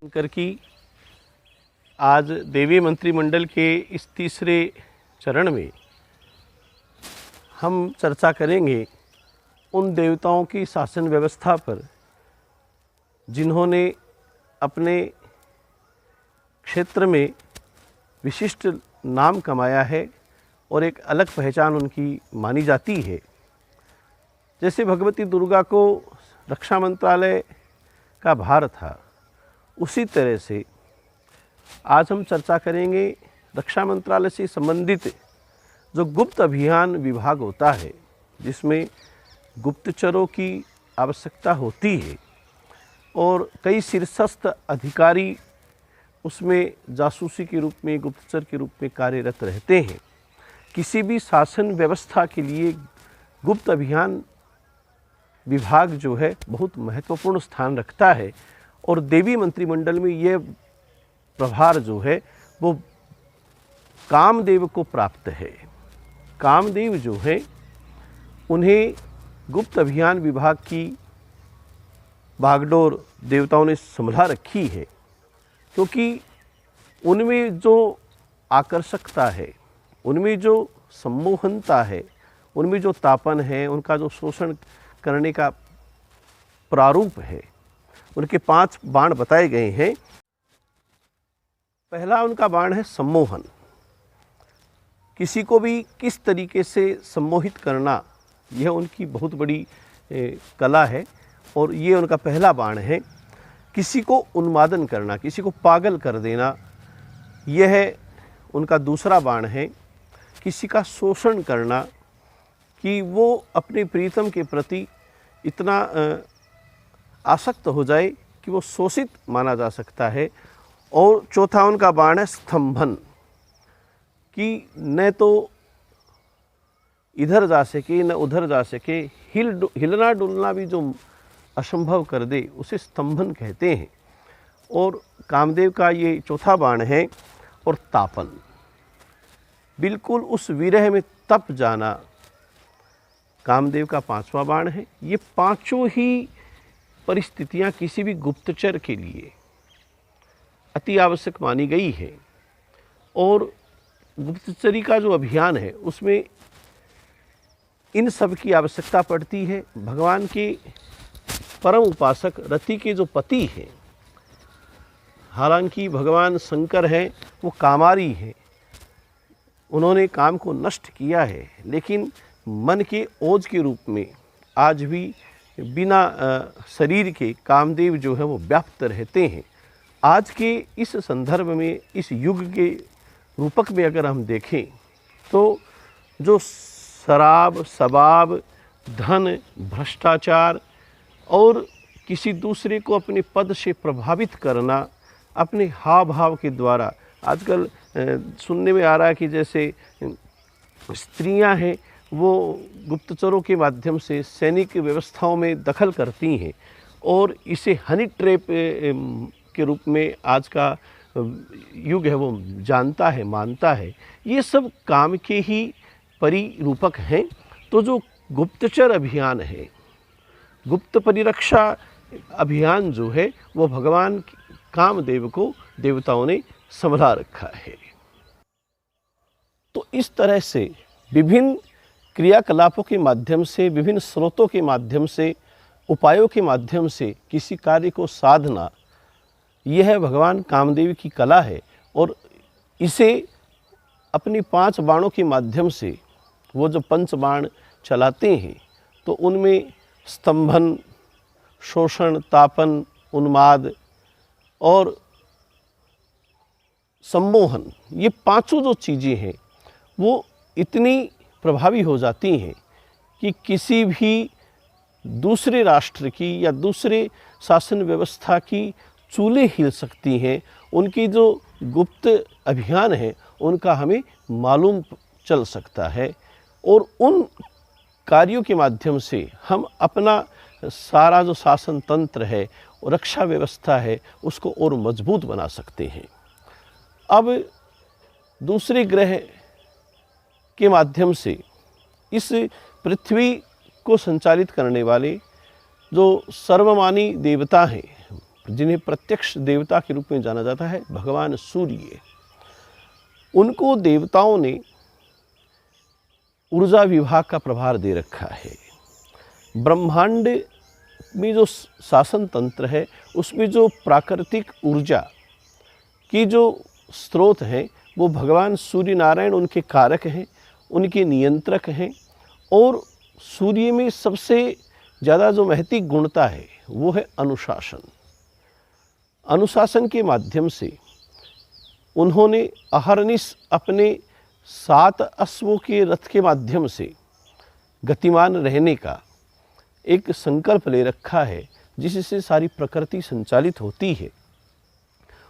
करके आज देवी मंत्रिमंडल के इस तीसरे चरण में हम चर्चा करेंगे उन देवताओं की शासन व्यवस्था पर जिन्होंने अपने क्षेत्र में विशिष्ट नाम कमाया है और एक अलग पहचान उनकी मानी जाती है। जैसे भगवती दुर्गा को रक्षा मंत्रालय का भार था, उसी तरह से आज हम चर्चा करेंगे रक्षा मंत्रालय से संबंधित जो गुप्त अभियान विभाग होता है, जिसमें गुप्तचरों की आवश्यकता होती है और कई शीर्षस्थ अधिकारी उसमें जासूसी के रूप में, गुप्तचर के रूप में कार्यरत रहते हैं। किसी भी शासन व्यवस्था के लिए गुप्त अभियान विभाग जो है बहुत महत्वपूर्ण स्थान रखता है और देवी मंत्रिमंडल में ये प्रभार जो है वो कामदेव को प्राप्त है। कामदेव जो है उन्हें गुप्त अभियान विभाग की बागडोर देवताओं ने संभला रखी है, क्योंकि उनमें जो आकर्षकता है, उनमें जो सम्मोहनता है, उनमें जो तापन है, उनका जो शोषण करने का प्रारूप है, उनके 5 बाण बताए गए हैं। पहला उनका बाण है सम्मोहन। किसी को भी किस तरीके से सम्मोहित करना, यह उनकी बहुत बड़ी कला है और ये उनका पहला बाण है। किसी को उन्मादन करना, किसी को पागल कर देना, यह है उनका दूसरा बाण है। किसी का शोषण करना कि वो अपने प्रीतम के प्रति इतना आसक्त हो जाए कि वो शोषित माना जा सकता है। और चौथा उनका बाण है स्तंभन, कि न तो इधर जा सके न उधर जा सके, हिलना डुलना भी जो असंभव कर दे उसे स्तंभन कहते हैं। और कामदेव का ये चौथा बाण है। और तापन, बिल्कुल उस विरह में तप जाना, कामदेव का 5वां बाण है। ये पांचों ही परिस्थितियां किसी भी गुप्तचर के लिए अति आवश्यक मानी गई है। और गुप्तचरी का जो अभियान है उसमें इन सब की आवश्यकता पड़ती है। भगवान के परम उपासक रति के जो पति हैं, हालांकि भगवान शंकर हैं वो कामारी हैं, उन्होंने काम को नष्ट किया है, लेकिन मन के ओज के रूप में आज भी बिना शरीर के कामदेव जो है वो व्याप्त रहते हैं। आज के इस संदर्भ में, इस युग के रूपक में अगर हम देखें तो जो शराब, शबाब, धन, भ्रष्टाचार और किसी दूसरे को अपने पद से प्रभावित करना अपने हाव भाव के द्वारा, आजकल सुनने में आ रहा है कि जैसे स्त्रियां हैं वो गुप्तचरों के माध्यम से सैनिक व्यवस्थाओं में दखल करती हैं और इसे हनी ट्रैप के रूप में आज का युग है वो जानता है, मानता है। ये सब काम के ही परिरूपक हैं। तो जो गुप्तचर अभियान है, गुप्त परिरक्षा अभियान जो है वो भगवान कामदेव को देवताओं ने संभला रखा है। तो इस तरह से विभिन्न क्रियाकलापों के माध्यम से, विभिन्न स्रोतों के माध्यम से, उपायों के माध्यम से किसी कार्य को साधना, यह भगवान कामदेव की कला है। और इसे अपनी 5 बाणों के माध्यम से वो जो 5 बाण चलाते हैं तो उनमें स्तंभन, शोषण, तापन, उन्माद और सम्मोहन, ये 5 जो चीज़ें हैं वो इतनी प्रभावी हो जाती हैं कि किसी भी दूसरे राष्ट्र की या दूसरे शासन व्यवस्था की चूलें हिल सकती हैं। उनकी जो गुप्त अभियान है उनका हमें मालूम चल सकता है और उन कार्यों के माध्यम से हम अपना सारा जो शासन तंत्र है, रक्षा व्यवस्था है, उसको और मजबूत बना सकते हैं। अब दूसरे ग्रह के माध्यम से इस पृथ्वी को संचालित करने वाले जो सर्वमानी देवता हैं, जिन्हें प्रत्यक्ष देवता के रूप में जाना जाता है, भगवान सूर्य, उनको देवताओं ने ऊर्जा विभाग का प्रभार दे रखा है। ब्रह्मांड में जो शासन तंत्र है उसमें जो प्राकृतिक ऊर्जा की जो स्रोत हैं वो भगवान सूर्य नारायण उनके कारक हैं, उनके नियंत्रक हैं। और सूर्य में सबसे ज़्यादा जो महती गुणता है वो है अनुशासन। अनुशासन के माध्यम से उन्होंने अहरनिश अपने 7 अश्वों के रथ के माध्यम से गतिमान रहने का एक संकल्प ले रखा है, जिससे सारी प्रकृति संचालित होती है।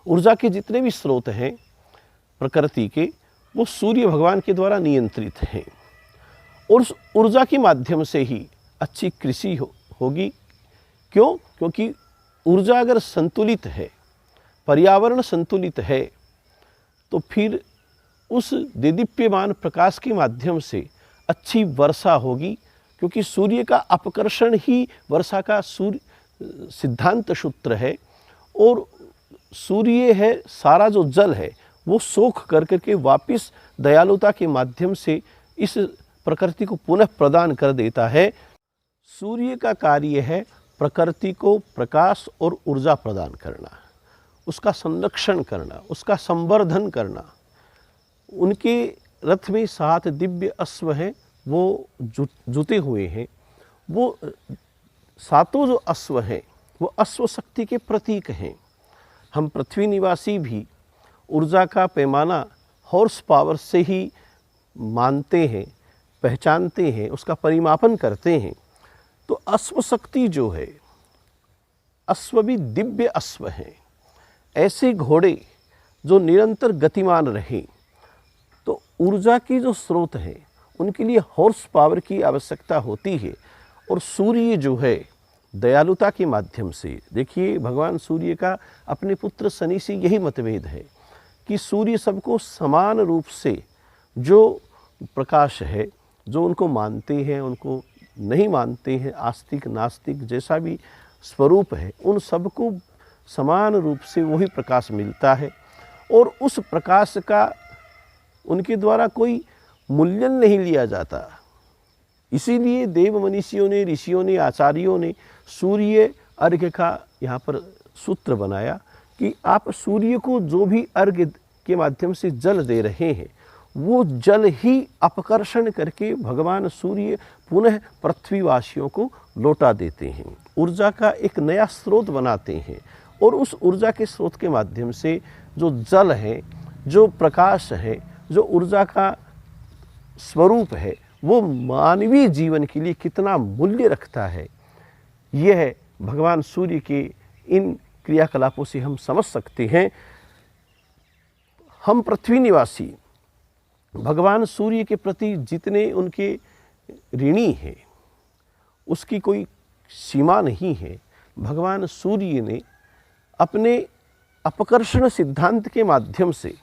ऊर्जा के जितने भी स्रोत हैं प्रकृति के, वो सूर्य भगवान के द्वारा नियंत्रित हैं। और उस ऊर्जा के माध्यम से ही अच्छी कृषि होगी। क्यों? क्योंकि ऊर्जा अगर संतुलित है, पर्यावरण संतुलित है, तो फिर उस देदीप्यमान प्रकाश के माध्यम से अच्छी वर्षा होगी। क्योंकि सूर्य का अपकर्षण ही वर्षा का सूर्य सिद्धांत सूत्र है। और सूर्य है, सारा जो जल है वो सोख कर करके वापस दयालुता के माध्यम से इस प्रकृति को पुनः प्रदान कर देता है। सूर्य का कार्य है प्रकृति को प्रकाश और ऊर्जा प्रदान करना, उसका संरक्षण करना, उसका संवर्धन करना। उनके रथ में 7 दिव्य अश्व हैं, वो जुते हुए हैं। वो 7 जो अश्व हैं वो अश्व शक्ति के प्रतीक हैं। हम पृथ्वी निवासी भी ऊर्जा का पैमाना हॉर्स पावर से ही मानते हैं, पहचानते हैं, उसका परिमापन करते हैं। तो अश्व शक्ति जो है, अश्व भी दिव्य अश्व हैं। ऐसे घोड़े जो निरंतर गतिमान रहें, तो ऊर्जा की जो स्रोत हैं उनके लिए हॉर्स पावर की आवश्यकता होती है। और सूर्य जो है दयालुता के माध्यम से, देखिए भगवान सूर्य का अपने पुत्र शनि से यही मतभेद है कि सूर्य सबको समान रूप से जो प्रकाश है, जो उनको मानते हैं, उनको नहीं मानते हैं, आस्तिक नास्तिक जैसा भी स्वरूप है, उन सबको समान रूप से वही प्रकाश मिलता है। और उस प्रकाश का उनके द्वारा कोई मूल्यन नहीं लिया जाता। इसीलिए देव मनीषियों ने, ऋषियों ने, आचार्यों ने सूर्य अर्घ्य का यहाँ पर सूत्र बनाया कि आप सूर्य को जो भी अर्घ्य के माध्यम से जल दे रहे हैं, वो जल ही अपकर्षण करके भगवान सूर्य पुनः पृथ्वीवासियों को लौटा देते हैं, ऊर्जा का एक नया स्रोत बनाते हैं। और उस ऊर्जा के स्रोत के माध्यम से जो जल है, जो प्रकाश है, जो ऊर्जा का स्वरूप है, वो मानवीय जीवन के लिए कितना मूल्य रखता है, यह भगवान सूर्य के इन क्रियाकलापों से हम समझ सकते हैं। हम पृथ्वी निवासी भगवान सूर्य के प्रति जितने उनके ऋणी हैं, उसकी कोई सीमा नहीं है। भगवान सूर्य ने अपने अपकर्षण सिद्धांत के माध्यम से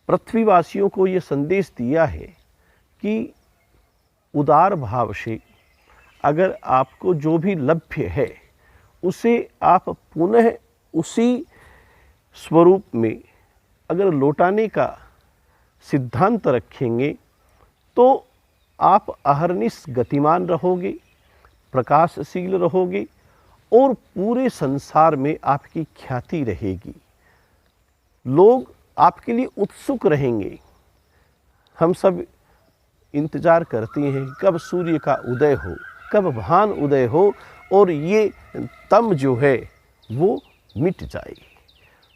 पृथ्वीवासियों को ये संदेश दिया है कि उदार भाव से अगर आपको जो भी लभ्य है उसे आप पुनः उसी स्वरूप में अगर लौटाने का सिद्धांत रखेंगे तो आप अहर्निश गतिमान रहोगे, प्रकाशशील रहोगे और पूरे संसार में आपकी ख्याति रहेगी। लोग आपके लिए उत्सुक रहेंगे। हम सब इंतज़ार करते हैं कब सूर्य का उदय हो, कब भान उदय हो और ये तम जो है वो मिट जाए।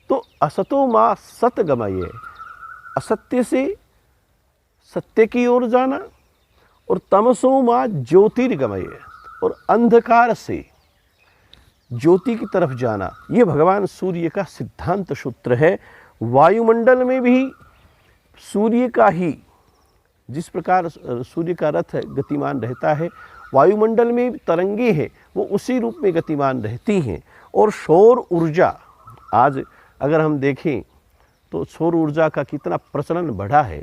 तो असतो मां सतगमय, असत्य से सत्य की ओर जाना, और तमसो मां ज्योतिर्गमय, और अंधकार से ज्योति की तरफ जाना, ये भगवान सूर्य का सिद्धांत सूत्र है। वायुमंडल में भी सूर्य का ही, जिस प्रकार सूर्य का रथ गतिमान रहता है, वायुमंडल में तरंगे हैं वो उसी रूप में गतिमान रहती हैं। और सौर ऊर्जा, आज अगर हम देखें तो सौर ऊर्जा का कितना प्रचलन बढ़ा है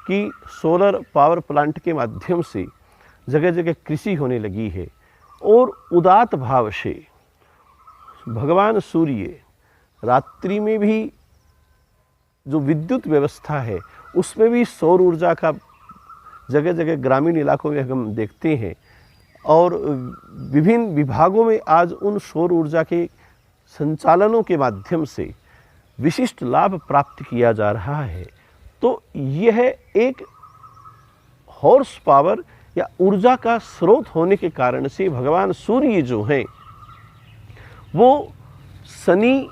कि सोलर पावर प्लांट के माध्यम से जगह जगह कृषि होने लगी है। और उदात भाव से भगवान सूर्य रात्रि में भी जो विद्युत व्यवस्था है उसमें भी सौर ऊर्जा का जगह जगह ग्रामीण इलाकों में हम देखते हैं, और विभिन्न विभागों में आज उन सौर ऊर्जा के संचालनों के माध्यम से विशिष्ट लाभ प्राप्त किया जा रहा है। तो यह एक हॉर्स पावर या ऊर्जा का स्रोत होने के कारण से भगवान सूर्य जो हैं वो शनि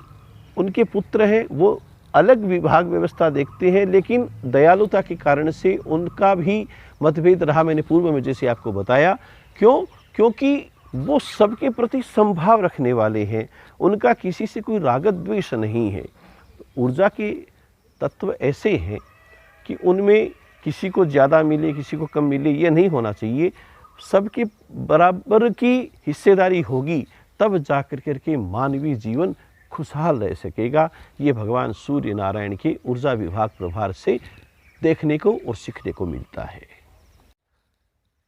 उनके पुत्र हैं, वो अलग विभाग व्यवस्था देखते हैं, लेकिन दयालुता के कारण से उनका भी मतभेद रहा। मैंने पूर्व में जैसे आपको बताया, क्योंकि वो सबके प्रति समभाव रखने वाले हैं, उनका किसी से कोई राग द्वेष नहीं है। ऊर्जा के तत्व ऐसे हैं कि उनमें किसी को ज़्यादा मिले किसी को कम मिले ये नहीं होना चाहिए, सबके बराबर की हिस्सेदारी होगी तब जा कर के मानवीय जीवन खुशहाल रह सकेगा। ये भगवान सूर्य नारायण के ऊर्जा विभाग प्रभार से देखने को और सीखने को मिलता है।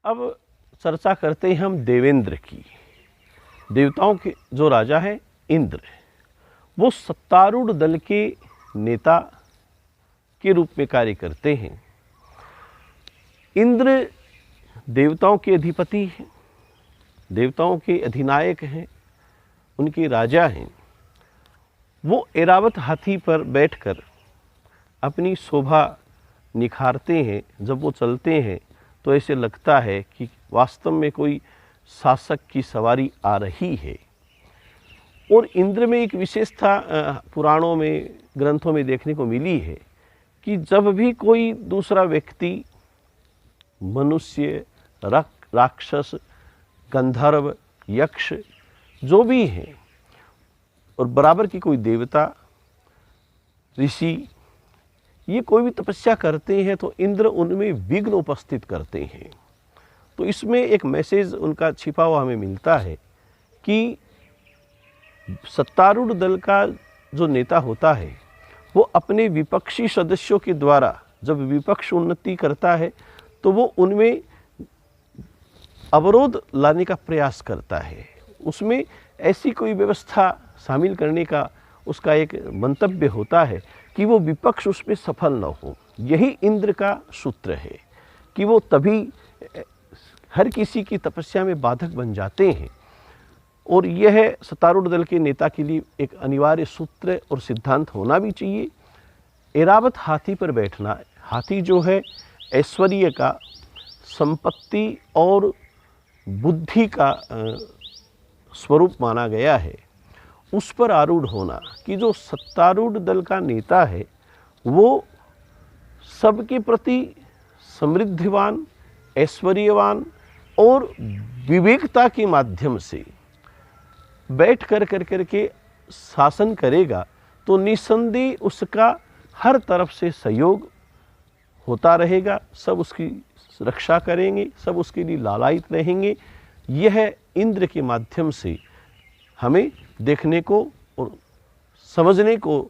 अब चर्चा करते हैं हम देवेंद्र की। देवताओं के जो राजा है इंद्र, वो सत्तारूढ़ दल के नेता के रूप में कार्य करते हैं। इंद्र देवताओं के अधिपति हैं, देवताओं के अधिनायक हैं, उनके राजा हैं। वो ऐरावत हाथी पर बैठकर अपनी शोभा निखारते हैं। जब वो चलते हैं तो ऐसे लगता है कि वास्तव में कोई शासक की सवारी आ रही है। और इंद्र में एक विशेषता पुराणों में ग्रंथों में देखने को मिली है कि जब भी कोई दूसरा व्यक्ति, मनुष्य, राक्षस, गंधर्व, यक्ष जो भी हैं, और बराबर की कोई देवता, ऋषि, ये कोई भी तपस्या करते हैं तो इंद्र उनमें विघ्न उपस्थित करते हैं। तो इसमें एक मैसेज उनका छिपा हुआ हमें मिलता है कि सत्तारूढ़ दल का जो नेता होता है वो अपने विपक्षी सदस्यों के द्वारा जब विपक्ष उन्नति करता है तो वो उनमें अवरोध लाने का प्रयास करता है। उसमें ऐसी कोई व्यवस्था शामिल करने का उसका एक मंतव्य होता है कि वो विपक्ष उसमें सफल न हो। यही इंद्र का सूत्र है कि वो तभी हर किसी की तपस्या में बाधक बन जाते हैं। और यह सत्तारूढ़ दल के नेता के लिए एक अनिवार्य सूत्र और सिद्धांत होना भी चाहिए। ऐरावत हाथी पर बैठना, हाथी जो है ऐश्वर्य का, संपत्ति और बुद्धि का स्वरूप माना गया है, उस पर आरूढ़ होना कि जो सत्तारूढ़ दल का नेता है वो सबके प्रति समृद्धिवान, ऐश्वर्यवान और विवेकता के माध्यम से बैठ कर के शासन करेगा तो निसंदेह उसका हर तरफ से सहयोग होता रहेगा। सब उसकी रक्षा करेंगे, सब उसके लिए लालायित रहेंगे। यह इंद्र के माध्यम से हमें देखने को और समझने को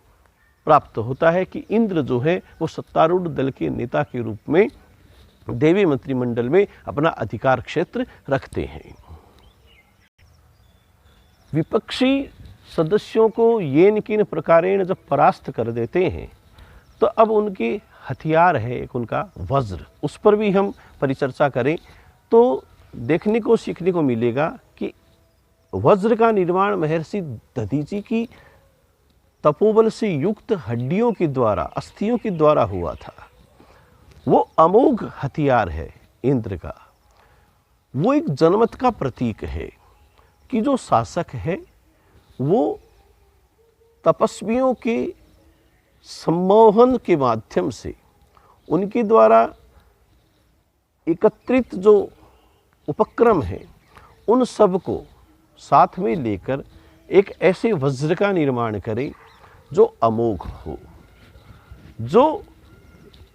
प्राप्त होता है कि इंद्र जो है वो सत्तारूढ़ दल के नेता के रूप में देवी मंत्रिमंडल में अपना अधिकार क्षेत्र रखते हैं। विपक्षी सदस्यों को येन किन प्रकारेण जब परास्त कर देते हैं तो अब उनके हथियार है एक उनका वज्र, उस पर भी हम परिचर्चा करें तो देखने को सीखने को मिलेगा कि वज्र का निर्माण महर्षि दधीची की तपोबल से युक्त हड्डियों के द्वारा, अस्थियों के द्वारा हुआ था। वो अमोघ हथियार है इंद्र का। वो एक जनमत का प्रतीक है कि जो शासक है वो तपस्वियों के सम्मोहन के माध्यम से उनके द्वारा एकत्रित जो उपक्रम है उन सब को साथ में लेकर एक ऐसे वज्र का निर्माण करें जो अमोघ हो, जो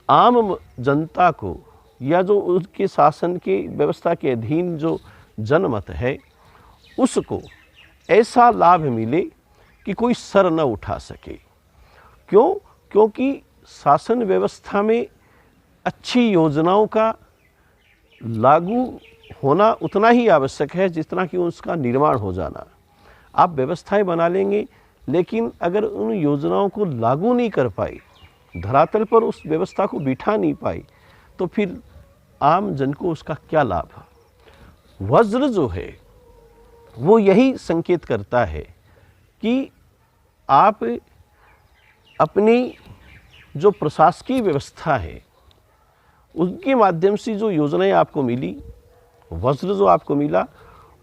आम जनता को या जो उसके शासन के व्यवस्था के अधीन जो जनमत है उसको ऐसा लाभ मिले कि कोई सर न उठा सके। क्यों? क्योंकि शासन व्यवस्था में अच्छी योजनाओं का लागू होना उतना ही आवश्यक है जितना कि उसका निर्माण हो जाना। आप व्यवस्थाएं बना लेंगे, लेकिन अगर उन योजनाओं को लागू नहीं कर पाए, धरातल पर उस व्यवस्था को बिठा नहीं पाए, तो फिर आम जन को उसका क्या लाभ। वज्र जो है वो यही संकेत करता है कि आप अपनी जो प्रशासकीय व्यवस्था है उनके माध्यम से जो योजनाएं आपको मिली, वज्र जो आपको मिला,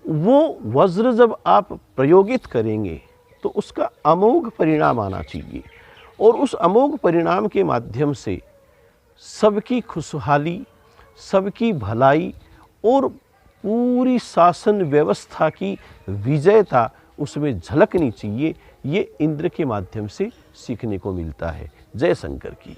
वो वज्र जब आप प्रयोगित करेंगे तो उसका अमोघ परिणाम आना चाहिए, और उस अमोघ परिणाम के माध्यम से सबकी खुशहाली, सबकी भलाई और पूरी शासन व्यवस्था की विजयता उसमें झलकनी चाहिए। ये इंद्र के माध्यम से सीखने को मिलता है। जय शंकर की।